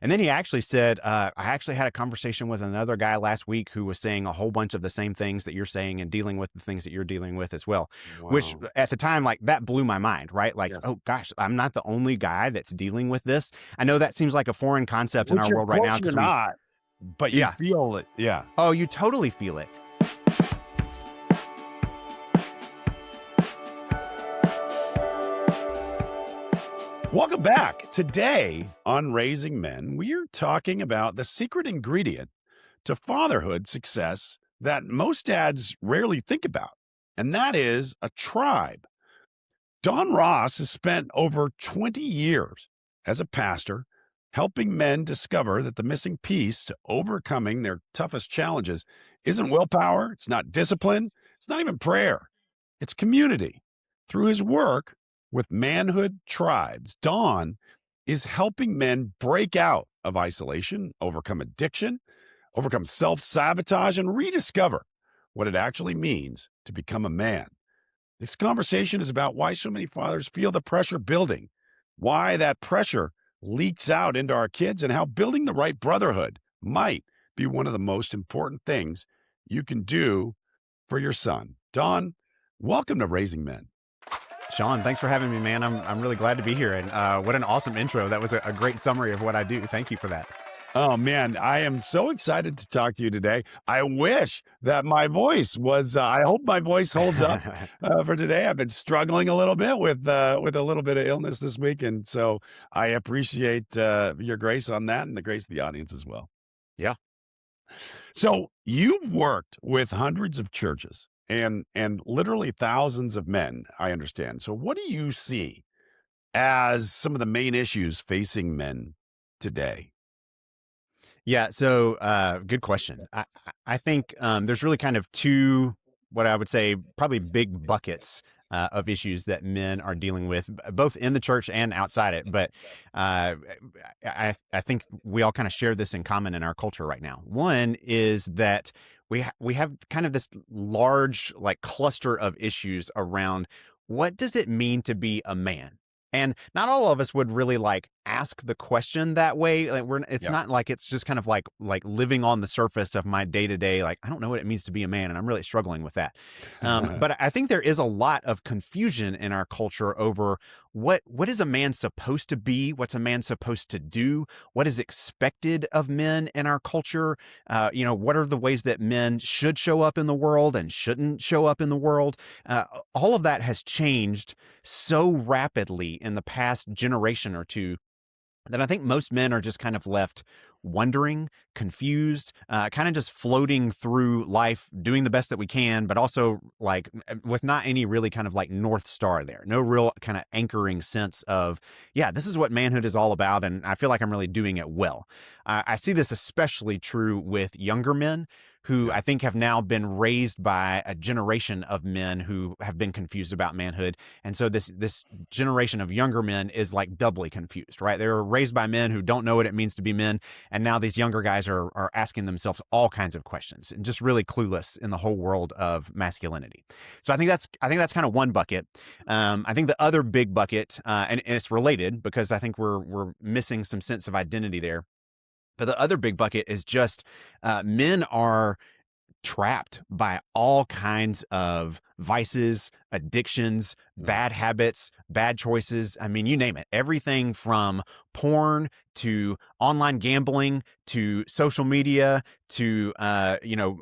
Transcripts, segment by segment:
And then he actually said, I actually had a conversation with another guy last week who was saying a whole bunch of the same things that you're saying and dealing with the things that you're dealing with as well, which Wow. at the time, like that blew my mind, right? Like, Yes. oh gosh, I'm not the only guy that's dealing with this. I know that seems like a foreign concept in our Which of world right now course you're because we, not, but you yeah. feel it. Yeah. Oh, you totally feel it. Welcome back. Today on Raising Men, we're talking about the secret ingredient to fatherhood success that most dads rarely think about, and that is a tribe. Don Ross has spent over 20 years as a pastor helping men discover that the missing piece to overcoming their toughest challenges isn't willpower, it's not discipline, it's not even prayer, it's community. Through his work with manhood tribes, Don is helping men break out of isolation, overcome addiction, overcome self sabotage, and rediscover what it actually means to become a man. This conversation is about why so many fathers feel the pressure building, why that pressure leaks out into our kids, and how building the right brotherhood might be one of the most important things you can do for your son. Don, welcome to Raising Men. Sean, thanks for having me, man. I'm really glad to be here. And what an awesome intro. That was a great summary of what I do. Thank you for that. Oh man, I am so excited to talk to you today. I wish that my voice was. I hope my voice holds up for today. I've been struggling a little bit with a little bit of illness this week, and so I appreciate your grace on that and the grace of the audience as well. Yeah. So you've worked with hundreds of churches and literally thousands of men. I understand. So what do you see as some of the main issues facing men today? Yeah. So, good question. I think there's really kind of two, what I would say, probably big buckets of issues that men are dealing with, both in the church and outside it. But I think we all kind of share this in common in our culture right now. One is that we have kind of this large like cluster of issues around what does it mean to be a man? And not all of us would really like ask the question that way. Like it's Yeah. not like it's just kind of like living on the surface of my day to day. Like I don't know what it means to be a man, and I'm really struggling with that. But I think there is a lot of confusion in our culture over what is a man supposed to be, what's a man supposed to do, what is expected of men in our culture. What are the ways that men should show up in the world and shouldn't show up in the world. All of that has changed so rapidly in the past generation or two that I think most men are just kind of left wondering, confused, kind of just floating through life, doing the best that we can, but also like with not any really kind of like North Star there, no real kind of anchoring sense of, yeah, this is what manhood is all about. And I feel like I'm really doing it well. I see this especially true with younger men who Yeah. I think have now been raised by a generation of men who have been confused about manhood. And so this generation of younger men is like doubly confused, right? They were raised by men who don't know what it means to be men. And now these younger guys are asking themselves all kinds of questions and just really clueless in the whole world of masculinity. So I think that's kind of one bucket. I think the other big bucket, and it's related because I think we're missing some sense of identity there. But the other big bucket is just men are trapped by all kinds of vices, addictions, Yeah. bad habits, bad choices. I mean, you name it. Everything from porn to online gambling to social media to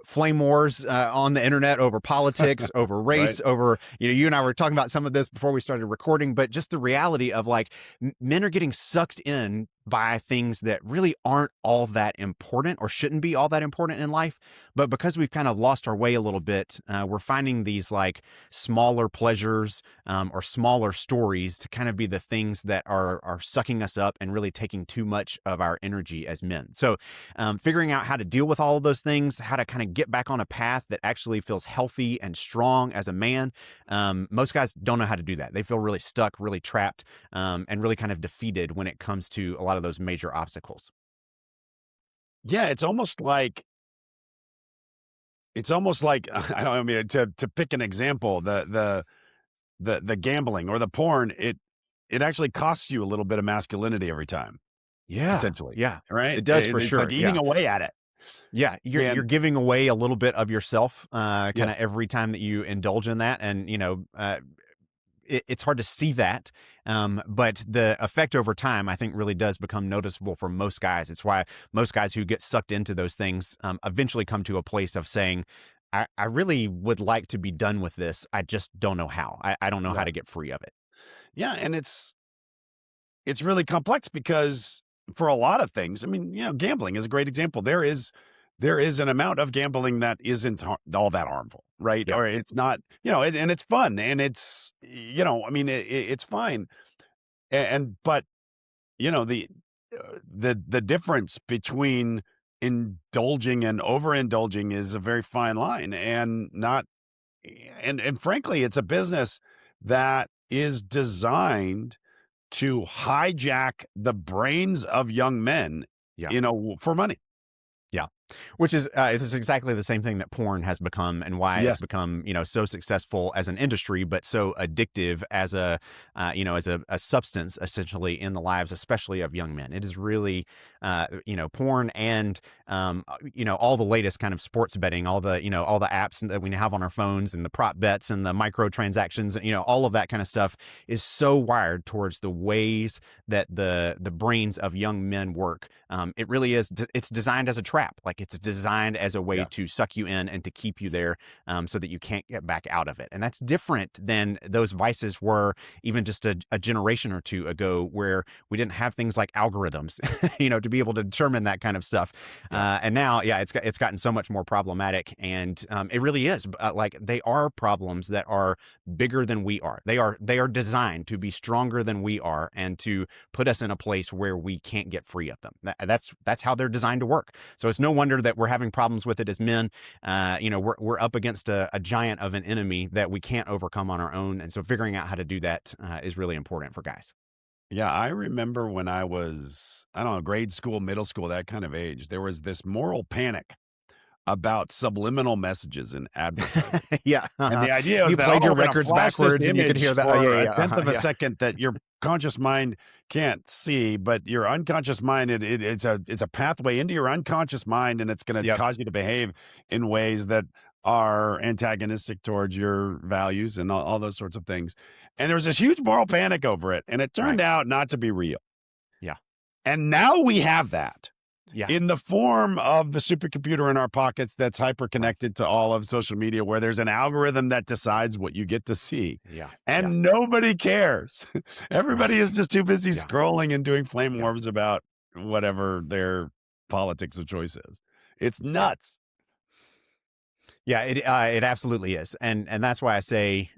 flame wars on the internet over politics, over Right. race, over you and I were talking about some of this before we started recording, but just the reality of like men are getting sucked in by things that really aren't all that important or shouldn't be all that important in life. But because we've kind of lost our way a little bit, we're finding these like smaller pleasures or smaller stories to kind of be the things that are sucking us up and really taking too much of our energy as men. So figuring out how to deal with all of those things, how to kind of get back on a path that actually feels healthy and strong as a man. Most guys don't know how to do that. They feel really stuck, really trapped, and really kind of defeated when it comes to a lot of those major obstacles. Yeah. It's almost like I don't. I mean, to pick an example, the gambling or the porn, it actually costs you a little bit of masculinity every time. Yeah. potentially, Yeah. right? It does for It's like sure. eating Yeah. away at it. Yeah, you're And giving away a little bit of yourself, yeah, kinda every time that you indulge in that, and, it's hard to see that, but the effect over time, I think, really does become noticeable for most guys. It's why most guys who get sucked into those things, eventually come to a place of saying, I really would like to be done with this. I just don't know how. I don't know how yeah, to get free of it." yeah, and it's really complex because for a lot of things, I mean, gambling is a great example. There is an amount of gambling that isn't all that harmful, right? Yeah, Or it's not, and it's fun and it's, I mean, it's fine. And but the difference between indulging and overindulging is a very fine line, and not and frankly, it's a business that is designed to hijack the brains of young men, yeah. for money. Yeah. Which is this is exactly the same thing that porn has become and why it's Yes. become, so successful as an industry, but so addictive as a substance essentially in the lives, especially of young men. It is really, porn and, all the latest kind of sports betting, all the apps that we have on our phones and the prop bets and the microtransactions, all of that kind of stuff is so wired towards the ways that the brains of young men work. It really is. It's designed as a trap. Like it's designed as a way Yeah. to suck you in and to keep you there, so that you can't get back out of it. And that's different than those vices were even just a generation or two ago, where we didn't have things like algorithms, to be able to determine that kind of stuff. Yeah. And now, yeah, it's gotten so much more problematic, and it really is. Like they are problems that are bigger than we are. They are designed to be stronger than we are and to put us in a place where we can't get free of them. That's how they're designed to work. So it's no wonder that we're having problems with it as men. We're up against a giant of an enemy that we can't overcome on our own, and so figuring out how to do that is really important for guys. Yeah, I remember when I was, I don't know, grade school, middle school, that kind of age, there was this moral panic about subliminal messages in advertising. Yeah, And the idea was you that, played your we're gonna records flash this backwards, and you could image hear that. Oh for yeah, a yeah, tenth of a yeah, second that your conscious mind can't see, but your unconscious mind, it's a pathway into your unconscious mind, and it's gonna yep, cause you to behave in ways that are antagonistic towards your values and all those sorts of things. And there was this huge moral panic over it, and it right, turned out not to be real. yeah, And now we have that yeah, in the form of the supercomputer in our pockets that's hyper right, connected to all of social media, where there's an algorithm that decides what you get to see. yeah, yeah, And nobody cares. Everybody right, is just too busy yeah, scrolling and doing flame yeah, wars about whatever their politics of choice is. It's yeah. nuts. Yeah, it absolutely is, and that's why I say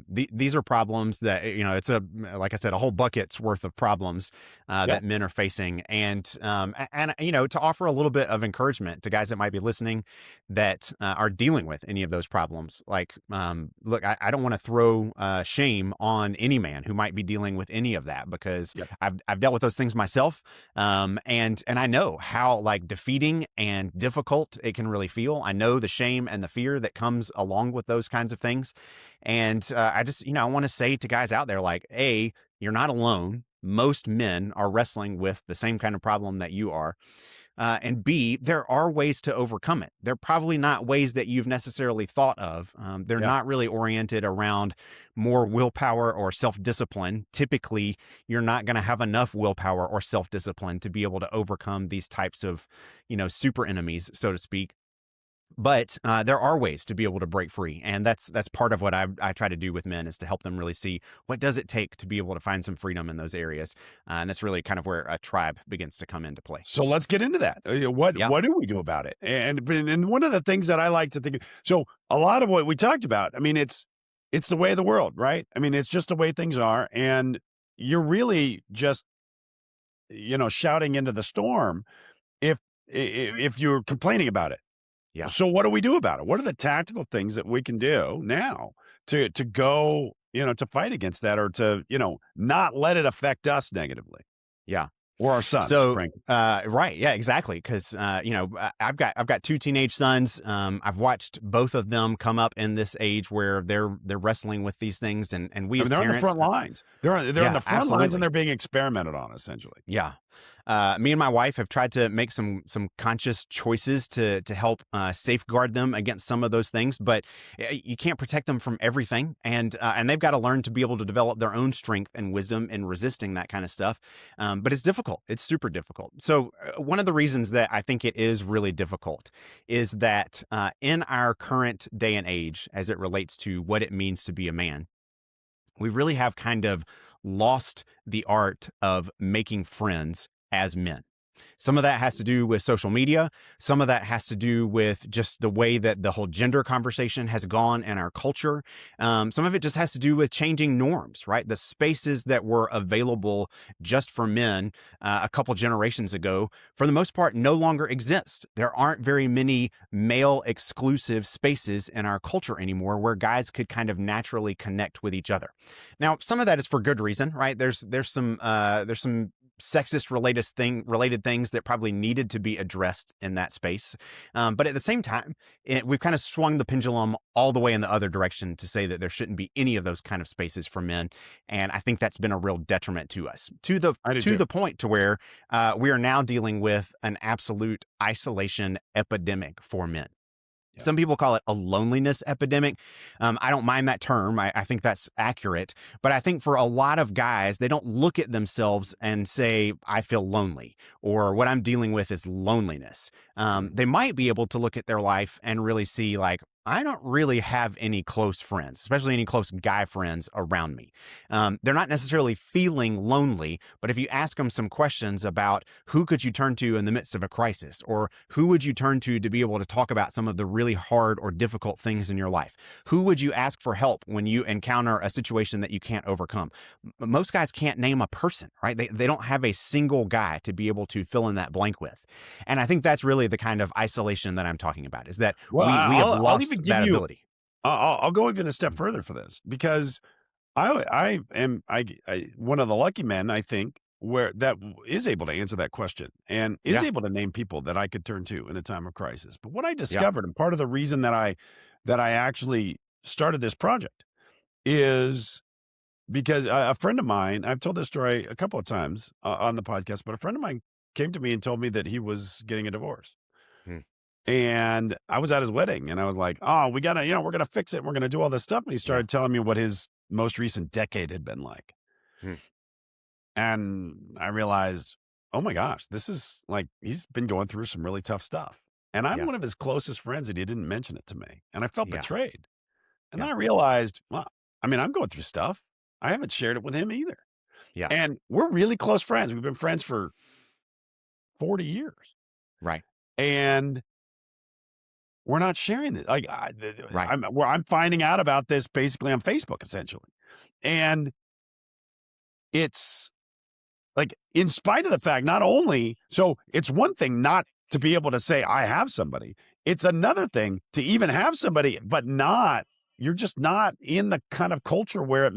these are problems that it's like I said, a whole bucket's worth of problems Yeah. that men are facing, and to offer a little bit of encouragement to guys that might be listening that are dealing with any of those problems. Like, look, I don't want to throw shame on any man who might be dealing with any of that, because Yep. I've dealt with those things myself, and I know how like defeating and difficult it can really feel. I know the shame and the fear that comes along with those kinds of things. And I just, I want to say to guys out there, like, A, you're not alone. Most men are wrestling with the same kind of problem that you are. And B, there are ways to overcome it. They're probably not ways that you've necessarily thought of. They're Yeah. not really oriented around more willpower or self discipline. Typically, you're not going to have enough willpower or self discipline to be able to overcome these types of, super enemies, so to speak. But there are ways to be able to break free, and that's part of what I try to do with men, is to help them really see what does it take to be able to find some freedom in those areas, and that's really kind of where a tribe begins to come into play. So let's get into that. What Yeah, what do we do about it? And one of the things that I like to think, so a lot of what we talked about, I mean, it's the way of the world, right? I mean, it's just the way things are, and you're really just shouting into the storm if if you're complaining about it. yeah. So what do we do about it? What are the tactical things that we can do now to go, to fight against that, or to, not let it affect us negatively, Yeah. or our sons, So, frankly? right, yeah, exactly. Because I've got two teenage sons. I've watched both of them come up in this age where they're wrestling with these things, and we I as mean, they're on the parents, front lines. They're on the yeah, front lines, and absolutely, they're being experimented on, essentially. yeah. Me and my wife have tried to make some conscious choices to help safeguard them against some of those things, but you can't protect them from everything, and they've got to learn to be able to develop their own strength and wisdom in resisting that kind of stuff. But it's difficult. It's super difficult. So one of the reasons that I think it is really difficult is that in our current day and age, as it relates to what it means to be a man, we really have kind of lost the art of making friends as men. Some of that has to do with social media. Some of that has to do with just the way that the whole gender conversation has gone in our culture. Some of it just has to do with changing norms, right? The spaces that were available just for men a couple generations ago, for the most part, no longer exist. There aren't very many male exclusive spaces in our culture anymore where guys could kind of naturally connect with each other. Now, some of that is for good reason, right? There's some sexist related things that probably needed to be addressed in that space. But at the same time, we've kind of swung the pendulum all the way in the other direction to say that there shouldn't be any of those kind of spaces for men. And I think that's been a real detriment to us, I do to too. the point to where we are now dealing with an absolute isolation epidemic for men. Yeah. Some people call it a loneliness epidemic. I don't mind that term. I think that's accurate. But I think for a lot of guys, they don't look at themselves and say, I feel lonely, or what I'm dealing with is loneliness. Mm. They might be able to look at their life and really see, like, I don't really have any close friends, especially any close guy friends around me. They're not necessarily feeling lonely, but if you ask them some questions about who could you turn to in the midst of a crisis, or who would you turn to be able to talk about some of the really hard or difficult things in your life, who would you ask for help when you encounter a situation that you can't overcome? Most guys can't name a person, right? They don't have a single guy to be able to fill in that blank with. And I think that's really the kind of isolation that I'm talking about, is that Well, we have I'll even lost give that you. ability. I'll go even a step further for this because I am one of the lucky men, I think, where is able to answer that question and is Yeah. able to name people that I could turn to in a time of crisis. But what I Yeah. discovered, and part of the reason that I actually started this project is because a friend of mine, I've told this story a couple of times on the podcast, but a friend of mine came to me and told me that he was getting a divorce. Hmm. And I was at his wedding and I was like, oh, we gotta, we're gonna fix it. We're gonna do all this stuff. And he Yeah. started telling me what his most recent decade had been like. Hmm. And I realized, oh my gosh, this is like, he's been going through some really tough stuff. And I'm Yeah. one of his closest friends and he didn't mention it to me. And I felt Yeah. betrayed. And then Yeah. I realized, well, I mean, I'm going through stuff. I haven't shared it with him either. Yeah. And we're really close friends. We've been friends for 40 years. Right. And we're not sharing it. Like Right. I'm finding out about this basically on Facebook, essentially. And it's like, in spite of the fact, not only, so it's one thing not to be able to say, I have somebody. It's another thing to even have somebody, but you're just not in the kind of culture where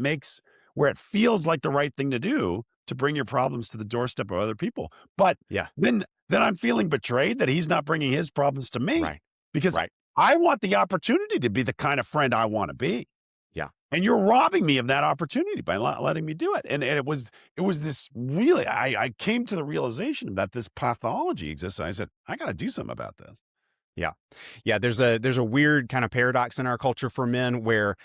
where it feels like the right thing to do to bring your problems to the doorstep of other people. But Yeah. then I'm feeling betrayed that he's not bringing his problems to me Right. because Right. I want the opportunity to be the kind of friend I want to be. Yeah. And you're robbing me of that opportunity by letting me do it. And it was this really, I came to the realization that this pathology exists. I said, I got to do something about this. Yeah. Yeah. There's a weird kind of paradox in our culture for men where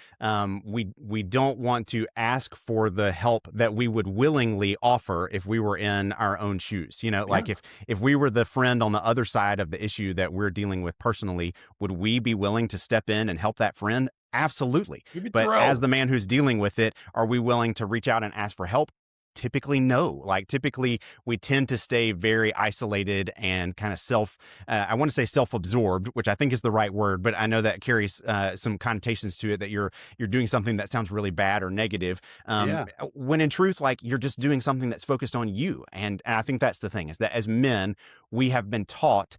we don't want to ask for the help that we would willingly offer if we were in our own shoes. Yeah. Like if we were the friend on the other side of the issue that we're dealing with personally, would we be willing to step in and help that friend? Absolutely. You'd be But as thrilled. the man who's dealing with it, are we willing to reach out and ask for help? Typically, no. Like, typically, we tend to stay very isolated and kind of I want to say self-absorbed, which I think is the right word, but I know that carries some connotations to it, that you're doing something that sounds really bad or negative. Yeah. When in truth, like, you're just doing something that's focused on you. And I think that's the thing, is that as men, we have been taught,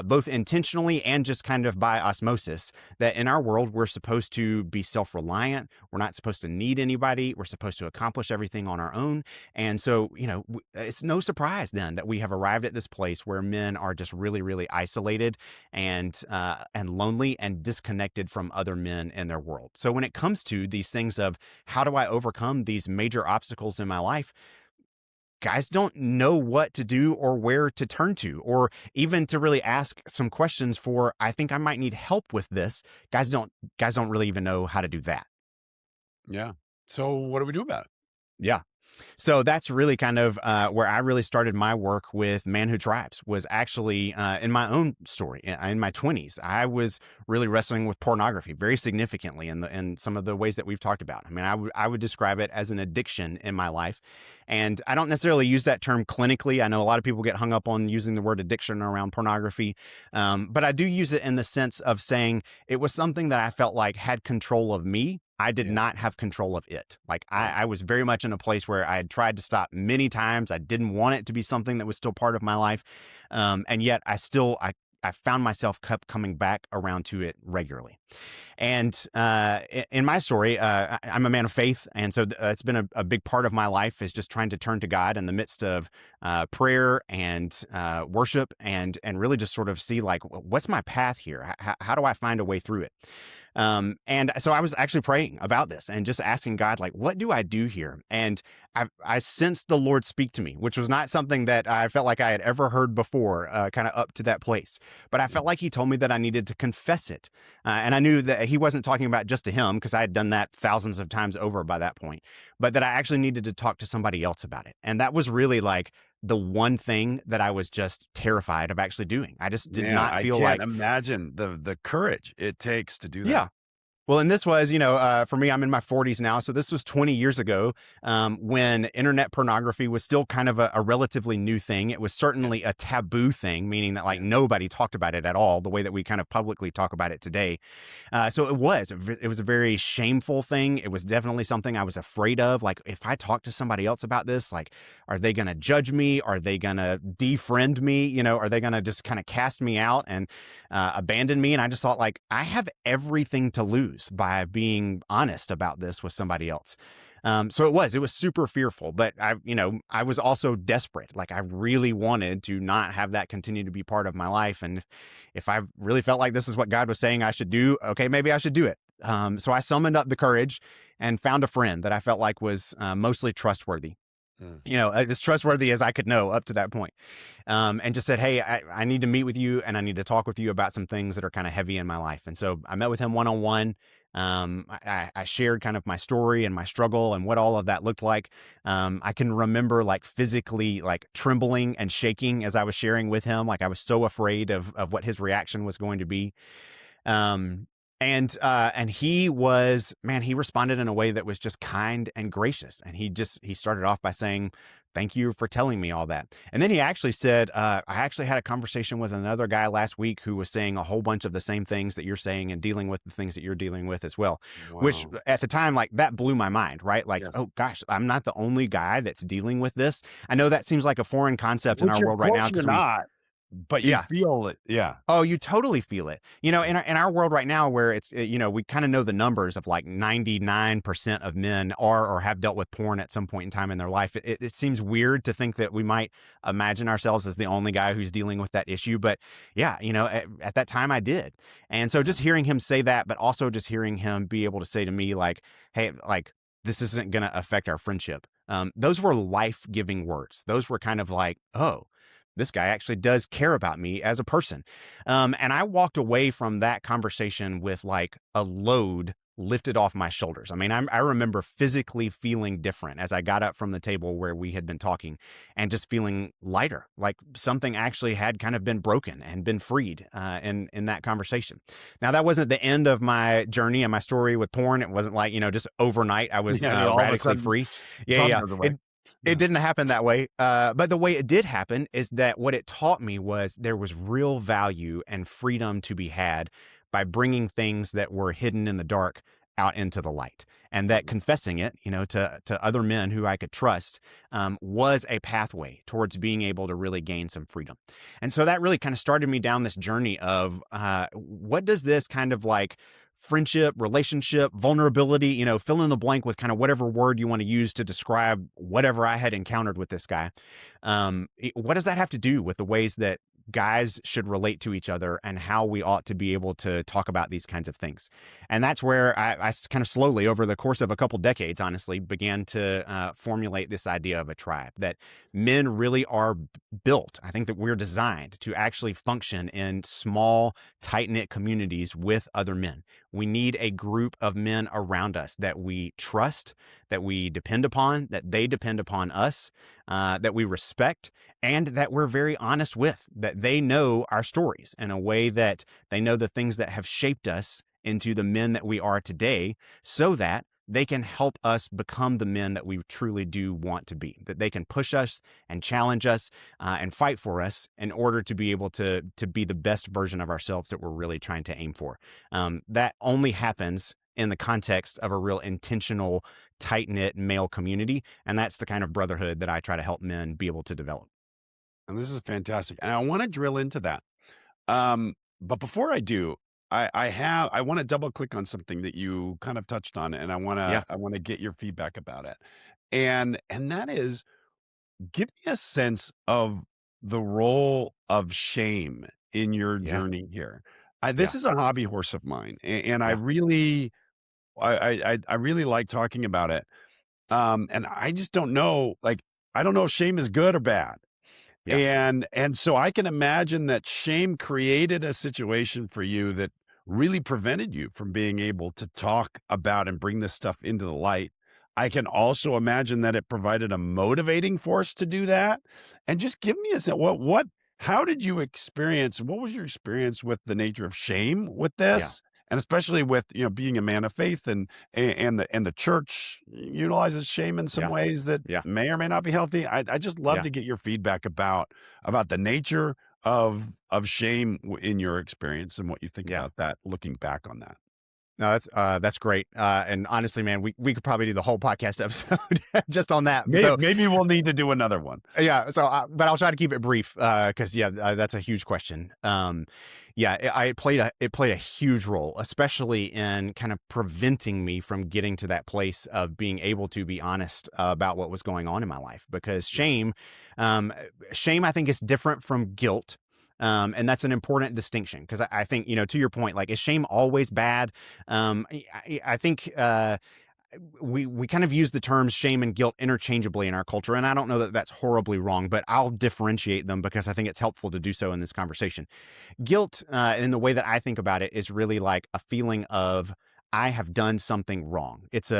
both intentionally and just kind of by osmosis, that in our world, we're supposed to be self-reliant. We're not supposed to need anybody. We're supposed to accomplish everything on our own. And so, it's no surprise then that we have arrived at this place where men are just really, really isolated and lonely and disconnected from other men in their world. So when it comes to these things of how do I overcome these major obstacles in my life, guys don't know what to do or where to turn to, or even to really ask some questions for, I think I might need help with this. Guys don't really even know how to do that. Yeah. So what do we do about it? Yeah. So that's really kind of where I really started my work with Manhood Tribes, was actually in my own story. In my 20s, I was really wrestling with pornography very significantly in some of the ways that we've talked about. I mean, I would describe it as an addiction in my life. And I don't necessarily use that term clinically. I know a lot of people get hung up on using the word addiction around pornography. But I do use it in the sense of saying it was something that I felt like had control of me. I did Yeah. not have control of it. Like Right. I was very much in a place where I had tried to stop many times. I didn't want it to be something that was still part of my life. And yet I found myself kept coming back around to it regularly. And in my story, I'm a man of faith, and so it's been a big part of my life is just trying to turn to God in the midst of prayer and worship, and really just sort of see like what's my path here? How do I find a way through it? And so I was actually praying about this and just asking God, like, what do I do here? And I sensed the Lord speak to me, which was not something that I felt like I had ever heard before, kind of up to that place. But I felt like He told me that I needed to confess it. And I knew that He wasn't talking about just to Him, because I had done that thousands of times over by that point, but that I actually needed to talk to somebody else about it. And that was really like the one thing that I was just terrified of actually doing. I just did Yeah, not I feel can't like, imagine the courage it takes to do that. yeah. Well, and this was, for me, I'm in my 40s now. So this was 20 years ago, when internet pornography was still kind of a relatively new thing. It was Yeah. certainly a taboo thing, meaning that like Yeah. nobody talked about it at all, the way that we kind of publicly talk about it today. So it was a very shameful thing. It was definitely something I was afraid of. Like, if I talk to somebody else about this, like, are they going to judge me? Are they going to defriend me? Are they going to just kind of cast me out and abandon me? And I just thought, like, I have everything to lose by being honest about this with somebody else. So it was super fearful, but I was also desperate. Like, I really wanted to not have that continue to be part of my life. And if I really felt like this is what God was saying I should do, okay, maybe I should do it. So I summoned up the courage and found a friend that I felt like was mostly trustworthy. Mm. As trustworthy as I could know up to that point. And just said, hey, I need to meet with you, and I need to talk with you about some things that are kind of heavy in my life. And so I met with him one-on-one. I shared kind of my story and my struggle and what all of that looked like. I can remember like physically like trembling and shaking as I was sharing with him. Like, I was so afraid of what his reaction was going to be. Um, and he was, man, he responded in a way that was just kind and gracious. And he started off by saying, thank you for telling me all that. And then he actually said, I actually had a conversation with another guy last week who was saying a whole bunch of the same things that you're saying and dealing with the things that you're dealing with as well, which Wow. at the time, like, that blew my mind, right? Like, Yes. oh gosh, I'm not the only guy that's dealing with this. I know that seems like a foreign concept in Which, our of world right now, course, you're because we, not, but you yeah. feel it. Yeah. Oh, you totally feel it. In our world right now, where it's, we kind of know the numbers of like 99% of men are or have dealt with porn at some point in time in their life. It seems weird to think that we might imagine ourselves as the only guy who's dealing with that issue. But yeah, at that time I did. And so just hearing him say that, but also just hearing him be able to say to me, like, hey, like, this isn't going to affect our friendship. Those were life-giving words. Those were kind of like, oh, this guy actually does care about me as a person. And I walked away from that conversation with like a load lifted off my shoulders. I mean, I remember physically feeling different as I got up from the table where we had been talking, and just feeling lighter, like something actually had kind of been broken and been freed in that conversation. Now, that wasn't the end of my journey and my story with porn. It wasn't like, just overnight I was Yeah. All of a radically sudden, free. the Yeah, problem yeah. goes away. It Yeah. didn't happen that way. But the way it did happen is that what it taught me was there was real value and freedom to be had by bringing things that were hidden in the dark out into the light. And that Mhm. confessing it, to other men who I could trust, was a pathway towards being able to really gain some freedom. And so that really kind of started me down this journey of what does this kind of like friendship, relationship, vulnerability, fill in the blank with kind of whatever word you want to use to describe whatever I had encountered with this guy. What does that have to do with the ways that guys should relate to each other and how we ought to be able to talk about these kinds of things. And that's where kind of slowly, over the course of a couple decades, honestly, began to formulate this idea of a tribe, that men really are built. I think that we're designed to actually function in small, tight knit communities with other men. We need a group of men around us that we trust, that we depend upon, that they depend upon us, that we respect, and that we're very honest with, that they know our stories in a way that they know the things that have shaped us into the men that we are today, so that they can help us become the men that we truly do want to be, that they can push us and challenge us and fight for us in order to be able to be the best version of ourselves that we're really trying to aim for. That only happens in the context of a real intentional, tight-knit male community. And that's the kind of brotherhood that I try to help men be able to develop. And this is fantastic. And I want to drill into that. But before I do, I want to double click on something that you kind of touched on, and Yeah. I want to get your feedback about it. And that is, give me a sense of the role of shame in your Yeah. journey here. Yeah. This is a hobby horse of mine, and Yeah. I really like talking about it. And I just don't know, like, I don't know if shame is good or bad. Yeah. And so I can imagine that shame created a situation for you that really prevented you from being able to talk about and bring this stuff into the light. I can also imagine that it provided a motivating force to do that. And just give me a sense, how did you experience, what was your experience with the nature of shame with Yeah. this? And especially with, being a man of faith, and the church utilizes shame in some Yeah. ways that Yeah. may or may not be healthy. I just love Yeah. to get your feedback about the nature of shame in your experience and what you think Yeah. about that, looking back on that. No, that's great. And honestly, man, we could probably do the whole podcast episode just on that. So Maybe we'll need to do another one. yeah, so but I'll try to keep it brief because yeah, that's a huge question. Yeah, it played a huge role, especially in kind of preventing me from getting to that place of being able to be honest about what was going on in my life. Because Yeah. um, shame, I think, is different from guilt. And that's an important distinction because I think, to your point, like, is shame always bad? I think we kind of use the terms shame and guilt interchangeably in our culture, and I don't know that that's horribly wrong, but I'll differentiate them because I think it's helpful to do so in this conversation. Guilt, in the way that I think about it, is really like a feeling of I have done something wrong. It's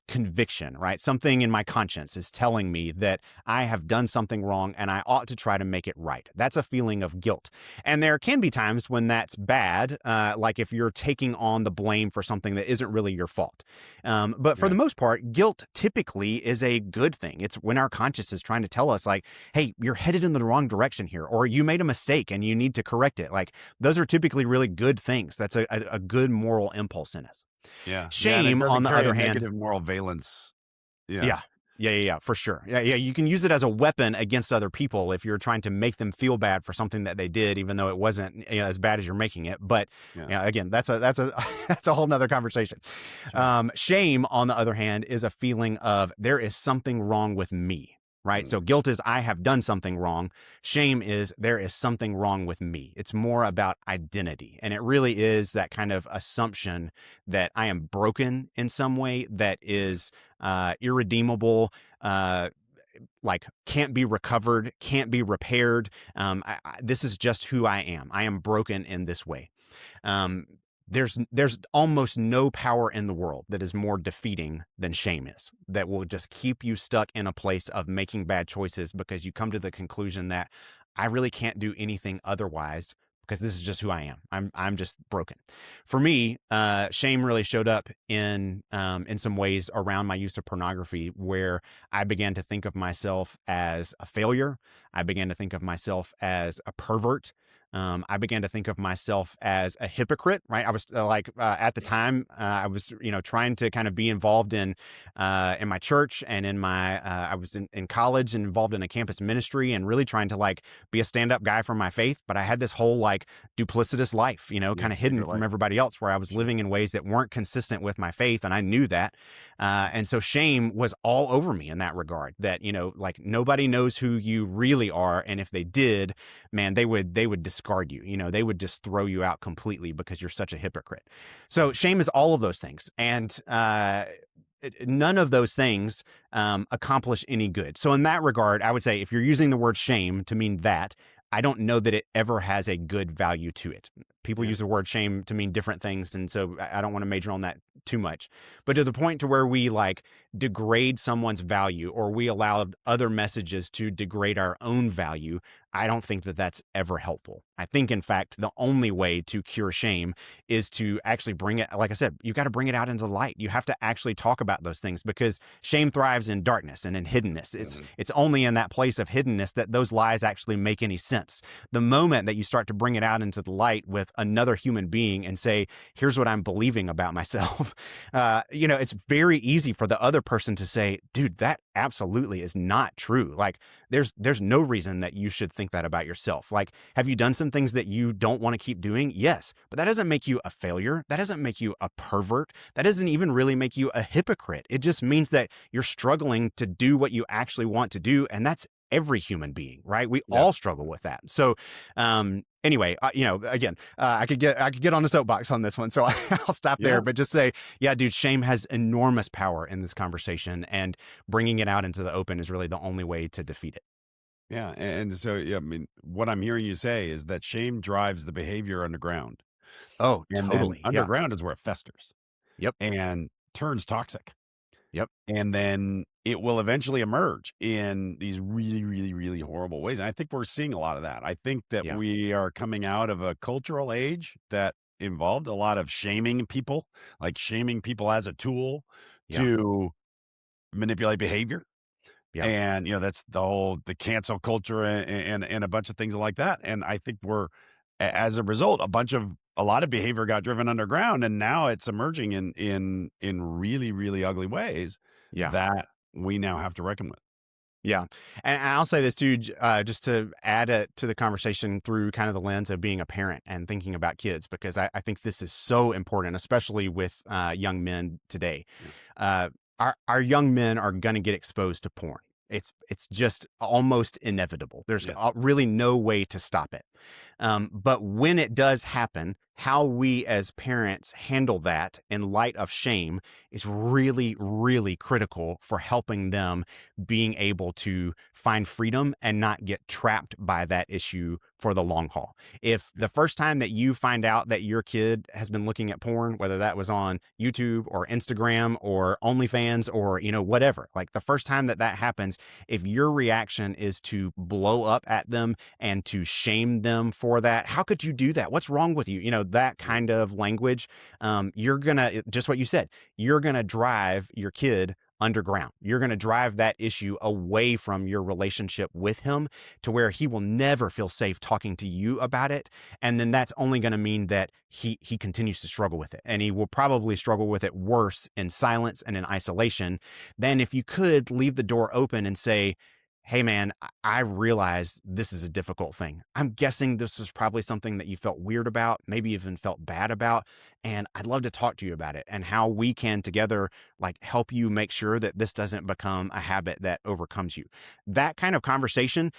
conviction, right? Something in my conscience is telling me that I have done something wrong and I ought to try to make it right. That's a feeling of guilt. And there can be times when that's bad, like if you're taking on the blame for something that isn't really your fault. But for Yeah. the most part, guilt typically is a good thing. It's when our conscience is trying to tell us, like, hey, you're headed in the wrong direction here, or you made a mistake and you need to correct it. Like, those are typically really good things. That's a good moral impulse in us. Yeah. Yeah. And it Shame, on doesn't the carry a other hand, negative moral valence. Yeah. yeah. Yeah, for sure. Yeah, you can use it as a weapon against other people if you're trying to make them feel bad for something that they did, even though it wasn't, as bad as you're making it. But Yeah. again, that's a that's a whole nother conversation. Sure. Shame, on the other hand, is a feeling of there is something wrong with me. Right. Mm. So guilt is I have done something wrong. Shame is there is something wrong with me. It's more about identity. And it really is that kind of assumption that I am broken in some way that is irredeemable, uh, like can't be recovered, can't be repaired. This is just who I am. I am broken in this way. Um, there's almost no power in the world that is more defeating than shame is, that will just keep you stuck in a place of making bad choices because you come to the conclusion that I really can't do anything otherwise because this is just who I am. I'm just broken. For me, shame really showed up in some ways around my use of pornography, where I began to think of myself as a failure. I began to think of myself as a pervert. I began to think of myself as a hypocrite, right? I was at the time, I was, trying to kind of be involved in my church and I was in college and involved in a campus ministry and really trying to like be a stand up guy for my faith. But I had this whole like duplicitous life, Yeah, kind of hidden secret from life. everybody else where I was Sure. living in ways that weren't consistent with my faith. And I knew that. And so shame was all over me in that regard that, like nobody knows who you really are. And if they did, man, they would discard you. They would just throw you out completely because you're such a hypocrite. So shame is all of those things. And, none of those things accomplish any good. So, in that regard, I would say if you're using the word shame to mean that, I don't know that it ever has a good value to it. People Yeah. use the word shame to mean different things. And so I don't want to major on that too much. But to the point to where we like degrade someone's value or we allowed other messages to degrade our own value, I don't think that that's ever helpful. I think, in fact, the only way to cure shame is to actually bring it, like I said, you got to bring it out into the light. You have to actually talk about those things because shame thrives in darkness and in hiddenness. Mhm. It's only in that place of hiddenness that those lies actually make any sense. The moment that you start to bring it out into the light with another human being and say, here's what I'm believing about myself, it's very easy for the other person to say, dude, that absolutely is not true. Like there's no reason that you should think that about yourself. Like, have you done some things that you don't want to keep doing? Yes, but that doesn't make you a failure. That doesn't make you a pervert. That doesn't even really make you a hypocrite. It just means that you're struggling to do what you actually want to do. And that's every human being, right? We Yeah. all struggle with that. So, anyway, again, I could get on a soapbox on this one, so I'll stop Yeah. there. But just say, yeah, dude, shame has enormous power in this conversation, and bringing it out into the open is really the only way to defeat it. Yeah. And so, yeah, I mean, what I'm hearing you say is that shame drives the behavior underground. Oh, And then totally. Yeah. underground is where it festers Yep. and turns toxic. Yep. And then it will eventually emerge in these really, really, really horrible ways. And I think we're seeing a lot of that. I think that Yeah. we are coming out of a cultural age that involved a lot of shaming people, like shaming people as a tool Yeah. to manipulate behavior. Yeah. And, that's the cancel culture and a bunch of things like that. And I think as a result, a lot of behavior got driven underground and now it's emerging in really, really ugly ways Yeah. that we now have to reckon with. Yeah. And I'll say this too, just to add it to the conversation through kind of the lens of being a parent and thinking about kids, because I think this is so important, especially with young men today. Yeah. Our young men are going to get exposed to porn. It's just almost inevitable. There's Yeah. really no way to stop it. But when it does happen, how we as parents handle that in light of shame is really, really critical for helping them being able to find freedom and not get trapped by that issue for the long haul. If the first time that you find out that your kid has been looking at porn, whether that was on YouTube or Instagram or OnlyFans or, whatever, like the first time that happens, if your reaction is to blow up at them and to shame them for that, how could you do that? What's wrong with you? That kind of language, you're gonna, just what you said, you're gonna drive your kid underground. You're going to drive that issue away from your relationship with him to where he will never feel safe talking to you about it. And then that's only going to mean that he continues to struggle with it. And he will probably struggle with it worse in silence and in isolation than if you could leave the door open and say, hey man, I realize this is a difficult thing. I'm guessing this was probably something that you felt weird about, maybe even felt bad about. And I'd love to talk to you about it and how we can together like help you make sure that this doesn't become a habit that overcomes you. That kind of conversation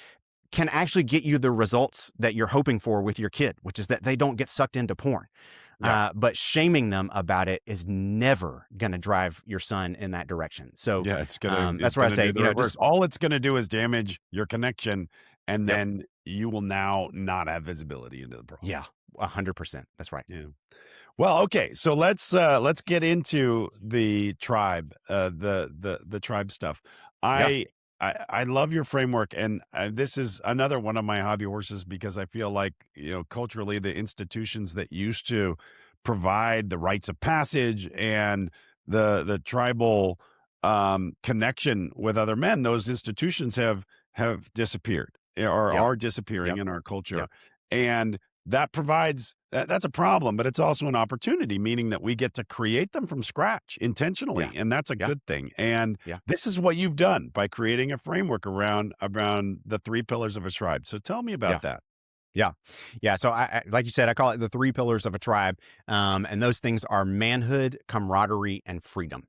can actually get you the results that you're hoping for with your kid, which is that they don't get sucked into porn. Yeah. But shaming them about it is never going to drive your son in that direction. So Yeah. It's that's why I gonna say, do the reverse. just All it's gonna do is damage your connection, and yep, then you will now not have visibility into the problem. yeah, 100%. That's right. Yeah. Well, okay, so let's get into the tribe, the tribe stuff. Yeah, I love your framework, and this is another one of my hobby horses because I feel like culturally the institutions that used to provide the rites of passage and the tribal connection with other men, those institutions have disappeared or yep, are disappearing yep, in our culture. yep. And that provides that's a problem, but it's also an opportunity, meaning that we get to create them from scratch Yeah. intentionally, and that's a Yeah. good thing. And Yeah. this is what you've done by creating a framework around the three pillars of a tribe. So tell me about Yeah. that. Yeah. Yeah. So like you said, I call it the three pillars of a tribe. And those things are manhood, camaraderie, and freedom.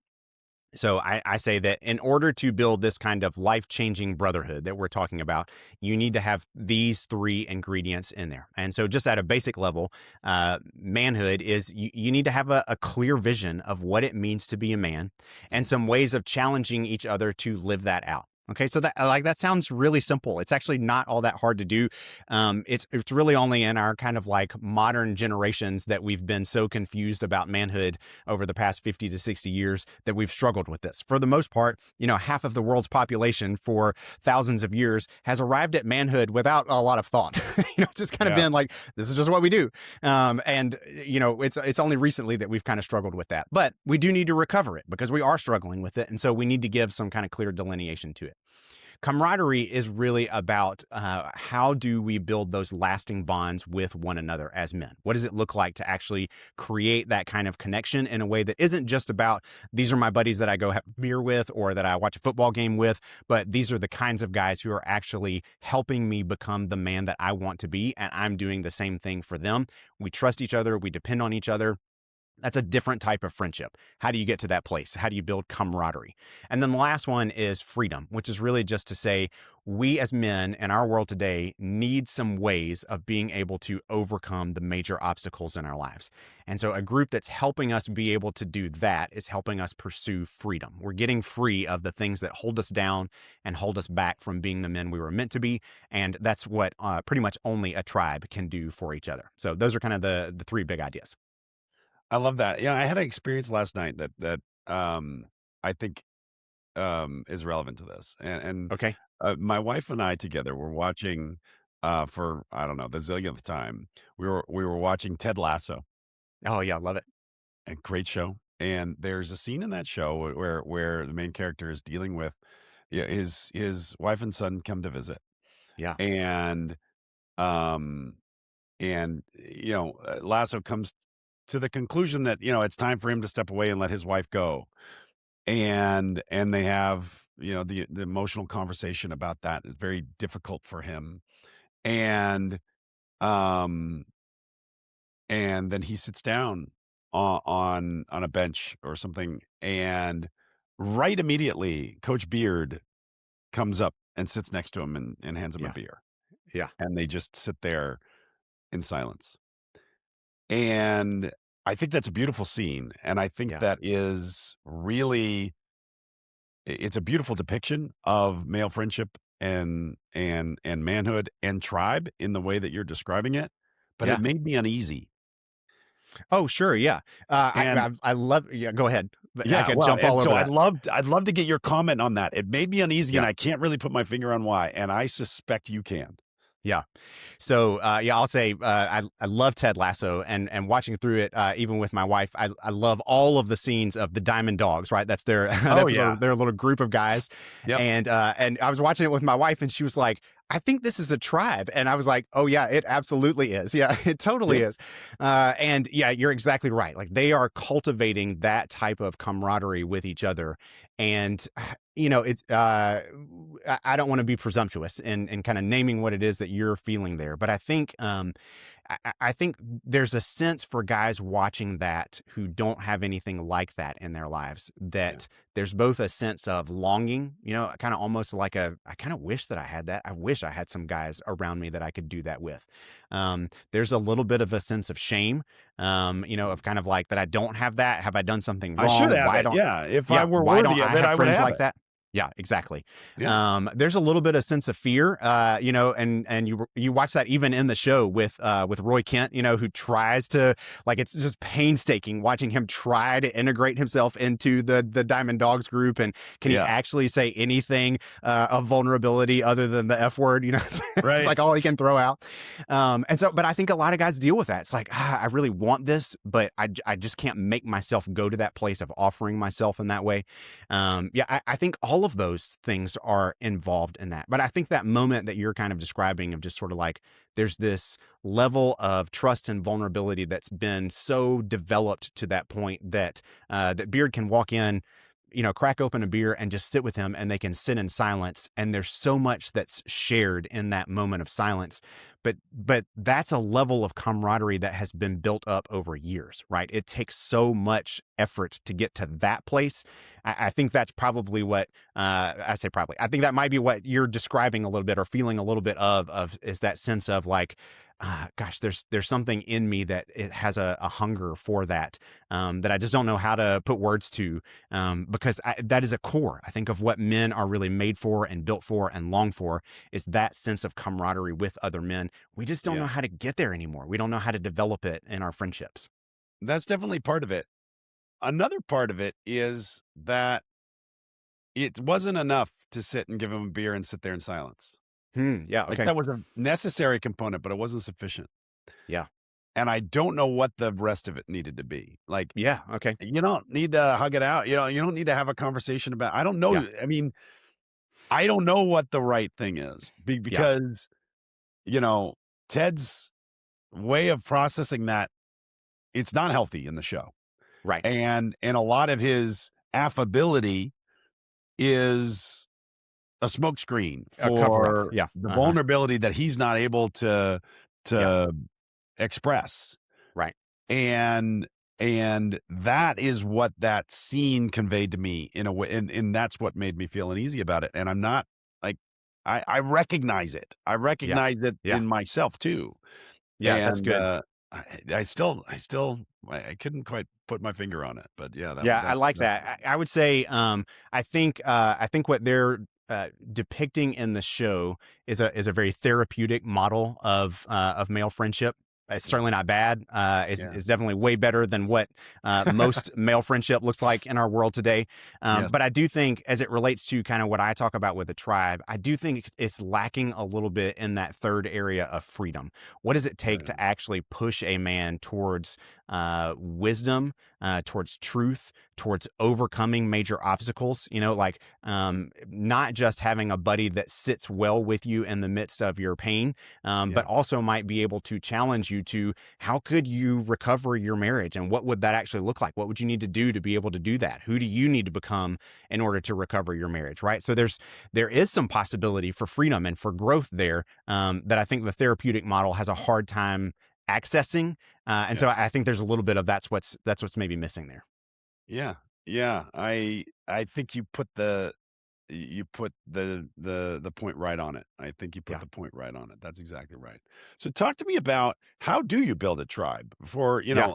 So I say that in order to build this kind of life-changing brotherhood that we're talking about, you need to have these three ingredients in there. And so just at a basic level, manhood is you need to have a clear vision of what it means to be a man and Mhm. some ways of challenging each other to live that out. Okay, so that sounds really simple. It's actually not all that hard to do. It's really only in our kind of like modern generations that we've been so confused about manhood over the past 50 to 60 years that we've struggled with this. For the most part, half of the world's population for thousands of years has arrived at manhood without a lot of thought. Just kind of Yeah. been like, this is just what we do. And it's only recently that we've kind of struggled with that. But we do need to recover it because we are struggling with it. And so we need to give some kind of clear delineation to it. Camaraderie is really about how do we build those lasting bonds with one another as men? What does it look like to actually create that kind of connection in a way that isn't just about these are my buddies that I go have beer with or that I watch a football game with, but these are the kinds of guys who are actually helping me become the man that I want to be, and I'm doing the same thing for them. We trust each other, we depend on each other. That's a different type of friendship. How do you get to that place? How do you build camaraderie? And then the last one is freedom, which is really just to say we as men in our world today need some ways of being able to overcome the major obstacles in our lives. And so a group that's helping us be able to do that is helping us pursue freedom. We're getting free of the things that hold us down and hold us back from being the men we were meant to be. And that's what pretty much only a tribe can do for each other. So those are kind of the three big ideas. I love that. I had an experience last night that I think is relevant to this. Okay. My wife and I together were watching for I don't know the zillionth time. We were watching Ted Lasso, Oh, yeah. Love it. a great show. And there's a scene in that show where the main character is dealing with his wife and son come to visit, Yeah. and um Lasso comes to the conclusion that it's time for him to step away and let his wife go, and they have the emotional conversation about that. Is very difficult for him, and um and then he sits down on a bench or something, and right immediately Coach Beard comes up and sits next to him and hands him a Yeah. beer, Yeah. and they just sit there in silence. And I think that's a beautiful scene, and I think Yeah. that is really it's a beautiful depiction of male friendship and manhood and tribe in the way that you're describing it, but it Yeah. made me uneasy. Oh, sure. Yeah. And I love. Yeah. Go ahead. But I yeah, could well, jump and all so over that. I'd love to get your comment on that. It made me uneasy, and Yeah. I can't really put my finger on why, and I suspect you can. Yeah. So yeah, I'll say I love Ted Lasso and watching through it even with my wife. I love all of the scenes of the Diamond Dogs. Right, that's their Oh, that's yeah. their little group of guys. Yep. And I was watching it with my wife, and she was like, "I think this is a tribe," and I was like, "Oh yeah, it absolutely is. Yeah, it totally Yep. is." And yeah, you're exactly right. Like they are cultivating that type of camaraderie with each other, and it's I don't want to be presumptuous in kind of naming what it is that you're feeling there, but I think I think there's a sense for guys watching that who don't have anything like that in their lives, Yeah. that there's both a sense of longing, kind of almost like I kind of wish that I had that. I wish I had some guys around me that I could do that with. There's a little bit of a sense of shame, of kind of like that I don't have that. Have I done something I should wrong? have Why it. don't, Yeah. If I yeah, were why don't worthy of I it, have I would friends have like it. that? Yeah, exactly. Yeah. There's a little bit of sense of fear, and you watch that even in the show with Roy Kent, who tries to like it's just painstaking watching him try to integrate himself into the Diamond Dogs group, and can he Yeah. actually say anything of vulnerability other than the F word? It's Right. like all he can throw out. But I think a lot of guys deal with that. It's like I really want this, but I just can't make myself go to that place of offering myself in that way. Yeah, I think all all of those things are involved in that. But I think that moment that you're kind of describing of just sort of like there's this level of trust and vulnerability that's been so developed to that point that that Beard can walk in, crack open a beer and just sit with him, and they can sit in silence. And there's so much that's shared in that moment of silence. But that's a level of camaraderie that has been built up over years, right? It takes so much effort to get to that place. I think that's probably what I say. Probably, I think that might be what you're describing a little bit or feeling a little bit of is that sense of like, gosh, there's something in me that it has a hunger for that, that I just don't know how to put words to, because that is a core, I think, of what men are really made for and built for and long for, is that sense of camaraderie with other men. We just don't know Yeah. how to get there anymore. We don't know how to develop it in our friendships. That's definitely part of it. Another part of it is that it wasn't enough to sit and give him a beer and sit there in silence. Yeah. Like, Okay. that was a necessary component, but it wasn't sufficient. Yeah. And I don't know what the rest of it needed to be. Like, Yeah. Okay. you don't need to hug it out. You don't need to have a conversation about, I don't know. Yeah. I mean, I don't know what the right thing is Yeah. because, Ted's way of processing that, it's not healthy in the show. Right. And a lot of his affability is a smokescreen A cover up. for Yeah. the vulnerability that he's not able to Yeah. express. Right. And that is what that scene conveyed to me in a way, and that's what made me feel uneasy about it. And I'm not like, I recognize it. I Yeah. recognize it Yeah. in myself too. Yeah. That's And good. I still I couldn't quite put my finger on it, but yeah, Yeah, I like that that. I would say, I think what they're depicting in the show is a very therapeutic model of male friendship. It's yeah, certainly not bad. yeah, It's definitely way better than what most male friendship looks like in our world today. yes, But I do think, as it relates to kind of what I talk about with the tribe, I do think it's lacking a little bit in that third area of freedom. What does it take right, to actually push a man towards wisdom, towards truth, towards overcoming major obstacles? Like, not just having a buddy that sits well with you in the midst of your pain, yeah, but also might be able to challenge you to how could you recover your marriage, and what would that actually look like? What would you need to do to be able to do that? Who do you need to become in order to recover your marriage? Right. So there is some possibility for freedom and for growth there, that I think the therapeutic model has a hard time accessing. And yeah, so I think there's a little bit of that's what's maybe missing there. yeah, yeah. I think you put the point right on it. I think you put Yeah. the point right on it. That's exactly right. So talk to me about, how do you build a tribe for, Yeah.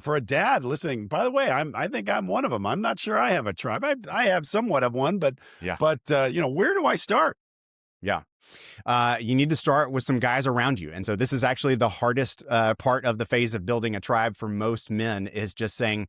for a dad listening? By the way, I think I'm one of them. I'm not sure I have a tribe. I have somewhat of one, but Yeah. where do I start? Yeah. You need to start with some guys around you. And so this is actually the hardest part of the phase of building a tribe for most men, is just saying,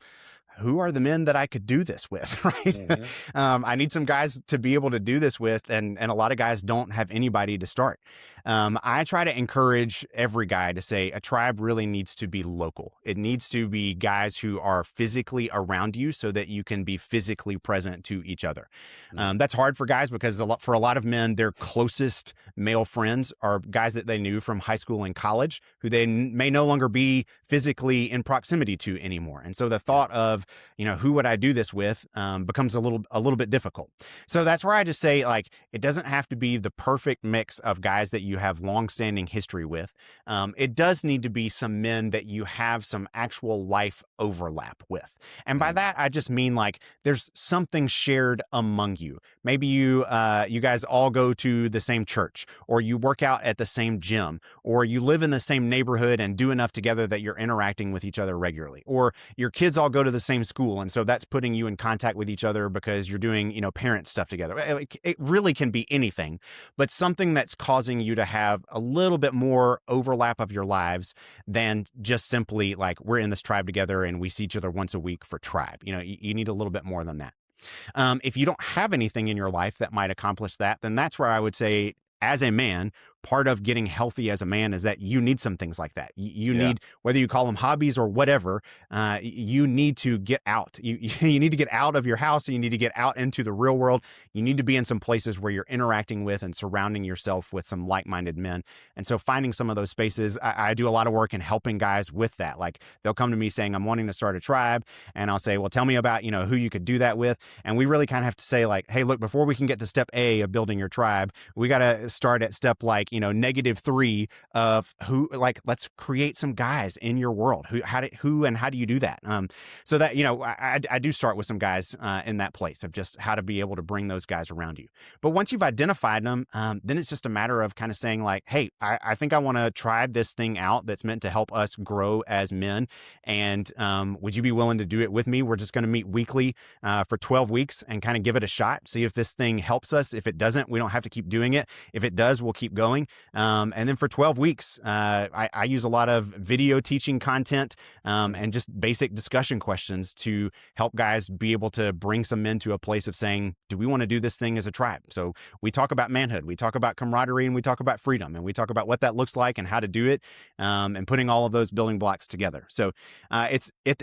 who are the men that I could do this with, right? Mhm. I need some guys to be able to do this with, and a lot of guys don't have anybody to start. I try to encourage every guy to say a tribe really needs to be local. It needs to be guys who are physically around you so that you can be physically present to each other. Mm, That's hard for guys because for a lot of men, their closest male friends are guys that they knew from high school and college who they may no longer be physically in proximity to anymore. And so the yeah, thought of, who would I do this with, becomes a little bit difficult. So that's where I just say, like, it doesn't have to be the perfect mix of guys that you have longstanding history with. It does need to be some men that you have some actual life overlap with. And by mm, that, I just mean like there's something shared among you. Maybe you guys all go to the same church, or you work out at the same gym, or you live in the same neighborhood and do enough together that you're interacting with each other regularly, or your kids all go to the same school, and so that's putting you in contact with each other because you're doing parent stuff together. It really can be anything, but something that's causing you to have a little bit more overlap of your lives than just simply like we're in this tribe together and we see each other once a week for tribe. You need a little bit more than that. If you don't have anything in your life that might accomplish that, then that's where I would say, as a man, part of getting healthy as a man is that you need some things like that. You Yeah. need, whether you call them hobbies or whatever, you need to get out. You need to get out of your house. You need to get out into the real world. You need to be in some places where you're interacting with and surrounding yourself with some like-minded men. And so finding some of those spaces, I do a lot of work in helping guys with that. Like they'll come to me saying, I'm wanting to start a tribe. And I'll say, well, tell me about, who you could do that with. And we really kind of have to say like, hey, look, before we can get to step A of building your tribe, we got to start at step like, -3 of who, like, let's create some guys in your world. Who and how do you do that? So that, I do start with some guys in that place of just how to be able to bring those guys around you. But once you've identified them, then it's just a matter of kind of saying like, hey, I think I want to try this thing out that's meant to help us grow as men. And would you be willing to do it with me? We're just going to meet weekly for 12 weeks and kind of give it a shot. See if this thing helps us. If it doesn't, we don't have to keep doing it. If it does, we'll keep going. And then for 12 weeks, I use a lot of video teaching content and just basic discussion questions to help guys be able to bring some men to a place of saying, do we want to do this thing as a tribe? So we talk about manhood, we talk about camaraderie, and we talk about freedom, and we talk about what that looks like and how to do it, and putting all of those building blocks together. So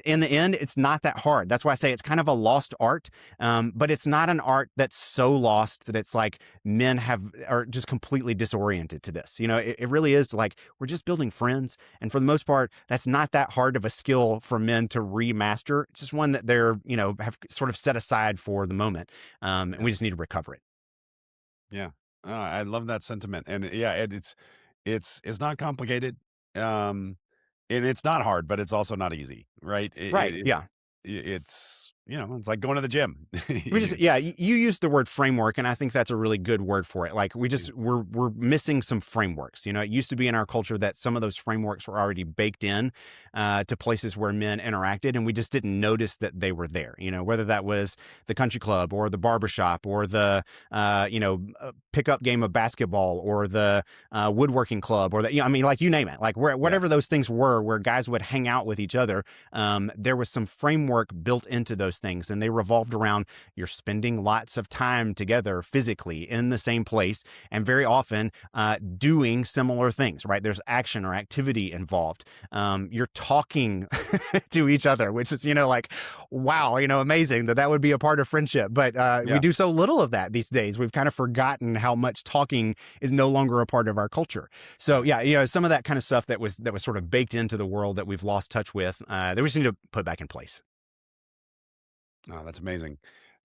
in the end, it's not that hard. That's why I say it's kind of a lost art, but it's not an art that's so lost that it's like men are just completely disoriented to this. It really is like we're just building friends, and for the most part, that's not that hard of a skill for men to remaster. It's just one that they're have sort of set aside for the moment, and we just need to recover it. Yeah. I love that sentiment. And yeah, it's not complicated. Um, and it's not hard, but it's also not easy, right? Right? Yeah. It's, it's like going to the gym. We just, yeah, you used the word framework, and I think that's a really good word for it. Like we're missing some frameworks. It used to be in our culture that some of those frameworks were already baked in to places where men interacted, and we just didn't notice that they were there. Whether that was the country club or the barbershop or the pickup game of basketball or the woodworking club or the, like you name it, like whatever those things were, where guys would hang out with each other. There was some framework built into those things, and they revolved around you're spending lots of time together physically in the same place, and very often doing similar things, right? There's action or activity involved. You're talking to each other, which is, like, wow, amazing that would be a part of friendship. But we do so little of that these days. We've kind of forgotten how much talking is no longer a part of our culture. So yeah, some of that kind of stuff that was sort of baked into the world that we've lost touch with, that we just need to put back in place. Oh, that's amazing.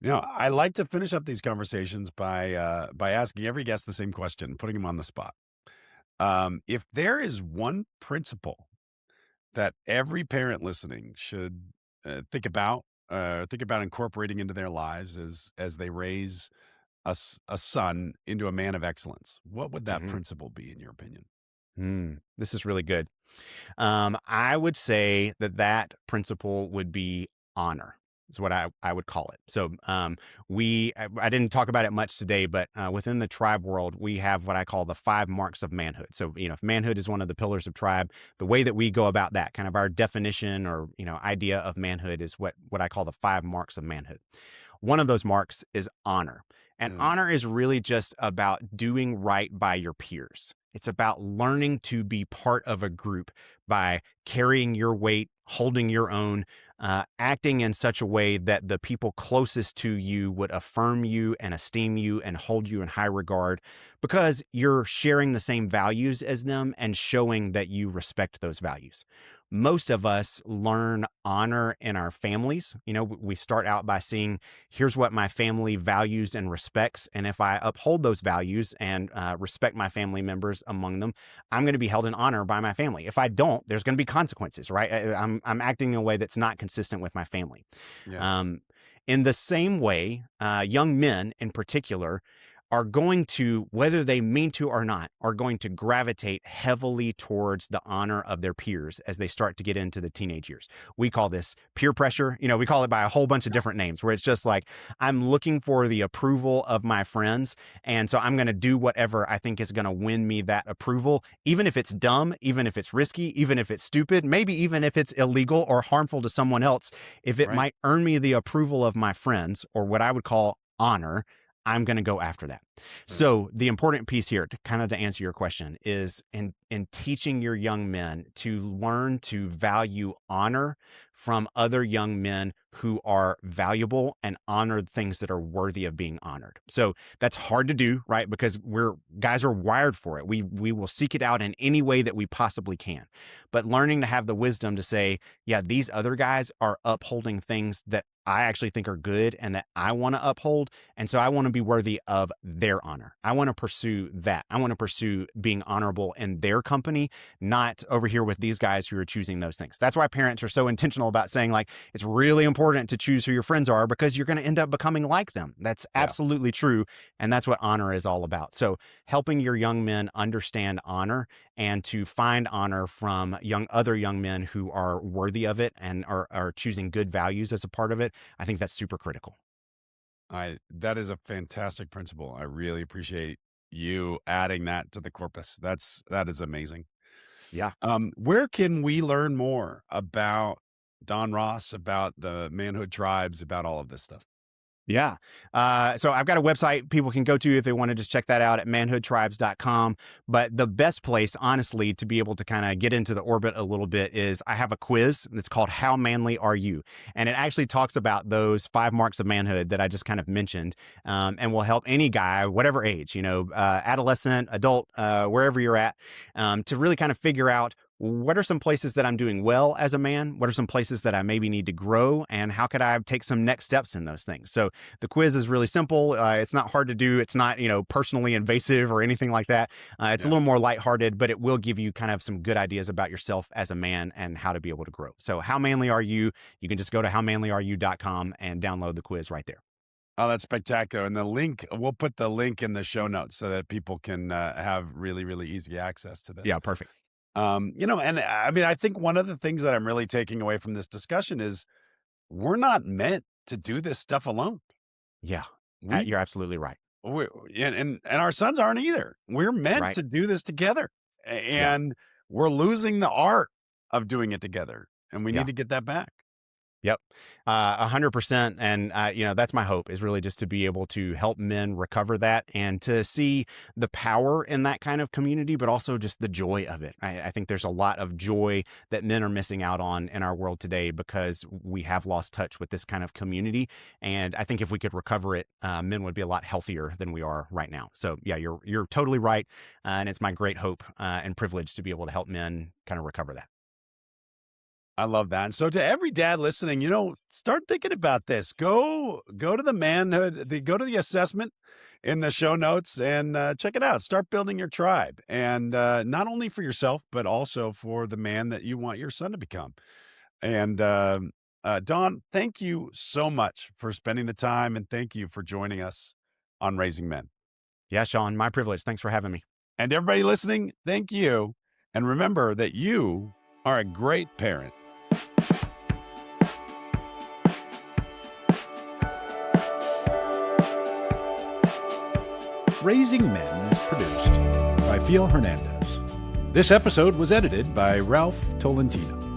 I like to finish up these conversations by asking every guest the same question, putting them on the spot. If there is one principle that every parent listening should think about incorporating into their lives as they raise a son into a man of excellence, what would that Hmm. principle be, in your opinion? This is really good. I would say that principle would be honor. Is what I would call it. So I didn't talk about it much today, but within the tribe world, we have what I call the 5 marks of manhood. So if manhood is one of the pillars of tribe, the way that we go about that, kind of our definition or idea of manhood, is what I call the 5 marks of manhood. One of those marks is honor. And Mm, honor is really just about doing right by your peers. It's about learning to be part of a group by carrying your weight, holding your own, acting in such a way that the people closest to you would affirm you and esteem you and hold you in high regard because you're sharing the same values as them and showing that you respect those values. Most of us learn honor in our families. We start out by seeing, here's what my family values and respects. And if I uphold those values and respect my family members among them, I'm going to be held in honor by my family. If I don't, there's going to be consequences, right? I'm acting in a way that's not consistent with my family. yeah. Um, in the same way, young men in particular are going to, whether they mean to or not, are going to gravitate heavily towards the honor of their peers as they start to get into the teenage years. We call this peer pressure. We call it by a whole bunch of different names, where it's just like, I'm looking for the approval of my friends. And so I'm going to do whatever I think is going to win me that approval, even if it's dumb, even if it's risky, even if it's stupid, maybe even if it's illegal or harmful to someone else. If it Right. might earn me the approval of my friends, or what I would call honor, I'm going to go after that. So the important piece here, to kind of to answer your question, is in teaching your young men to learn to value honor from other young men who are valuable and honor things that are worthy of being honored. So that's hard to do, right? Because guys are wired for it. We will seek it out in any way that we possibly can. But learning to have the wisdom to say, yeah, these other guys are upholding things that I actually think are good and that I want to uphold. And so I want to be worthy of their honor. I want to pursue that. I want to pursue being honorable in their company, not over here with these guys who are choosing those things. That's why parents are so intentional about saying, like, it's really important to choose who your friends are because you're going to end up becoming like them. That's absolutely true. And that's what honor is all about. So helping your young men understand honor and to find honor from other young men who are worthy of it and are choosing good values as a part of it, I think that's super critical. That is a fantastic principle. I really appreciate you adding that to the corpus. That is amazing. Yeah. Where can we learn more about Don Ross, about the manhood tribes, about all of this stuff? Yeah. So I've got a website people can go to if they want to just check that out at manhoodtribes.com. But the best place, honestly, to be able to kind of get into the orbit a little bit is I have a quiz that's called How Manly Are You? And it actually talks about those 5 marks of manhood that I just kind of mentioned, and will help any guy, whatever age, adolescent, adult, wherever you're at, to really kind of figure out what are some places that I'm doing well as a man? What are some places that I maybe need to grow? And how could I take some next steps in those things? So the quiz is really simple. It's not hard to do. It's not, personally invasive or anything like that. It's a little more lighthearted, but it will give you kind of some good ideas about yourself as a man and how to be able to grow. So how manly are you? You can just go to howmanlyareYou.com and download the quiz right there. Oh, that's spectacular. And we'll put the link in the show notes so that people can have really, really easy access to this. Yeah, perfect. And I mean, I think one of the things that I'm really taking away from this discussion is we're not meant to do this stuff alone. Yeah, you're absolutely right. And our sons aren't either. We're meant to do this together, and we're losing the art of doing it together, and we need to get that back. Yep. 100%. And, that's my hope, is really just to be able to help men recover that and to see the power in that kind of community, but also just the joy of it. I think there's a lot of joy that men are missing out on in our world today because we have lost touch with this kind of community. And I think if we could recover it, men would be a lot healthier than we are right now. So yeah, you're totally right. And it's my great hope and privilege to be able to help men kind of recover that. I love that. And so to every dad listening, start thinking about this. Go to the manhood, go to the assessment in the show notes and check it out. Start building your tribe. And not only for yourself, but also for the man that you want your son to become. And Don, thank you so much for spending the time, and thank you for joining us on Raising Men. Yeah, Sean, my privilege. Thanks for having me. And everybody listening, thank you. And remember that you are a great parent. Raising Men is produced by Fiel Hernandez. This episode was edited by Ralph Tolentino.